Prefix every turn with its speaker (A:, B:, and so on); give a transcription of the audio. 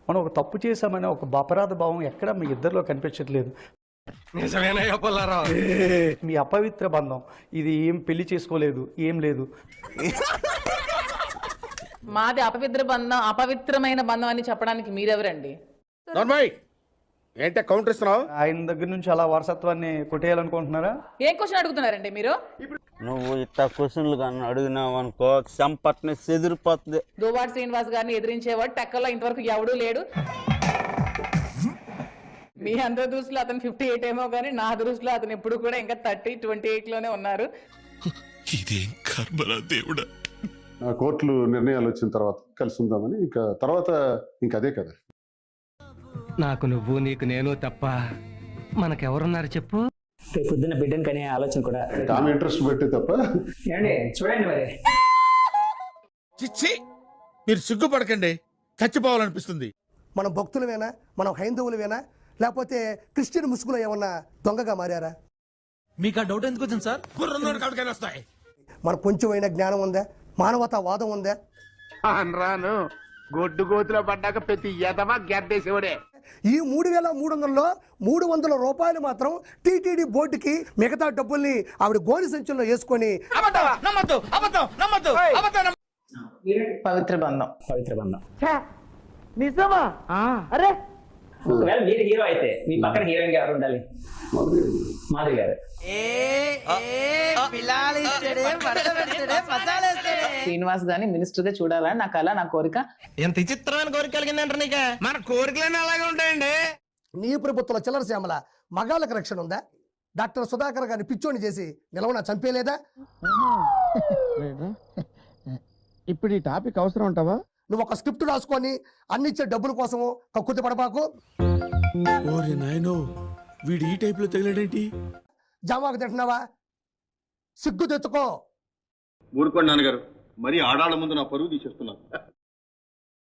A: మనం ఒక తప్పు చేశామనే ఒక అపరాధ భావం ఎక్కడ మీ ఇద్దరిలో కనిపించట్లేదు. మీ అపవిత్ర బంధం ఇది ఏం పెళ్లి చేసుకోలేదు, ఏం లేదు.
B: మాది అపవిత్రమైన బంధం అని చెప్పడానికి మీరెవరండి?
C: ఏంటే కౌంటర్ ఇస్తున్నావు?
A: ఆయన దగ్గర నుంచి అలా వారసత్వాన్ని కొట్టేయాలనుకుంటున్నారా?
B: ఏం క్వశ్చన్ అడుగుతున్నారండి మీరు?
D: నువ్వు ఇట్లా క్వశ్చన్లు కానీ అడిగినావు అనుకో సంపట్ని చెదిరిపోతుంది.
B: దువ్వాడ శ్రీనివాస్ గారిని ఎదిరించేవాడు టెక్కలో ఇంతవరకు ఎవడూ లేడు. మీ అందరి దృష్టిలో అతను 58 ఏమో కానీ నా దృష్టిలో అతను ఎప్పుడు కూడా ఇంకా 28 లోనే ఉన్నారు.
E: ఇదేం కర్మరా దేవుడా.
F: కోర్టులు నిర్ణయాలు వచ్చిన తర్వాత కలిసి ఉందామని, ఇంకా తర్వాత అదే కదా.
G: నాకు నువ్వు నీకు నేను తప్ప మనకెవరున్నారు చెప్పు?
H: పొద్దున్న బిడ్డను కనే ఆలోచన కూడా
F: ఆమె ఇంట్రెస్ట్ పెట్టి తప్ప.
H: చూడండి మరి.
C: చిచ్చి, మీరు సిగ్గుపడకండి, చచ్చిపోవాలనిపిస్తుంది.
I: మనం భక్తులమేనా, మనం హైందవులమేనా, లేకపోతే క్రిస్టియన్ ముసుగులో ఏమన్నా దొంగగా మారారా?
E: మీకు ఆ డౌట్ ఎందుకు వచ్చింది సార్?
C: వస్తాయి.
I: మనకు కొంచెమైనా జ్ఞానం ఉందా, మానవతా వాదం ఉందా?
C: రాను గొడ్డు గోతులో పడ్డాక ప్రతి ఎదవా గెడ్డేసేవాడే.
I: ఈ 3300లో 300 రూపాయలు మాత్రం టీటీడీ బోర్డుకి, మిగతా డబ్బుల్ని ఆవిడ గోని సంచుల్లో వేసుకొని
B: పవిత్ర బంధం.
H: నిజమా? అరే ఒకవేళ మీరు హీరో అయితే మీ పక్కన హీరోయిన్ గా ఎవరు ఉండాలి? మాధవి గారు.
B: శ్రీనివాస్ గారిని మినిస్టర్ గా చూడాలని నా కళ, నా కోరిక.
G: ఎంత విచిత్రమైన కోరిక కలిగిందంటారు నీకు?
C: మన కోరికలన్నీ అలాగే ఉంటాయండి.
I: నీ ప్రభుత్వంలో చిల్లర శ్యామల మగాళ్ళకి రక్షణ ఉందా? డాక్టర్ సుధాకర్ గారిని పిచ్చోని చేసి నిలవన చంపేలేదా?
C: ఇప్పుడు ఈ టాపిక్ అవసరం ఉంటావా?
I: నువ్వు ఒక స్క్రిప్ట్ రాసుకొని అన్నిచ్చే డబ్బుల కోసము కక్కుతి పడబాకు.
E: ఓరే నాయనో, వీడు ఈ టైప్ లో తగిలాడేంటి?
I: జామాకు తింటున్నావా? సిగ్గు తెచ్చుకో.
J: ఊరుకోండి నాన్నగారు, మరీ ఆడాళ్ళ ముందు నా పరువు తీసేస్తున్నారు.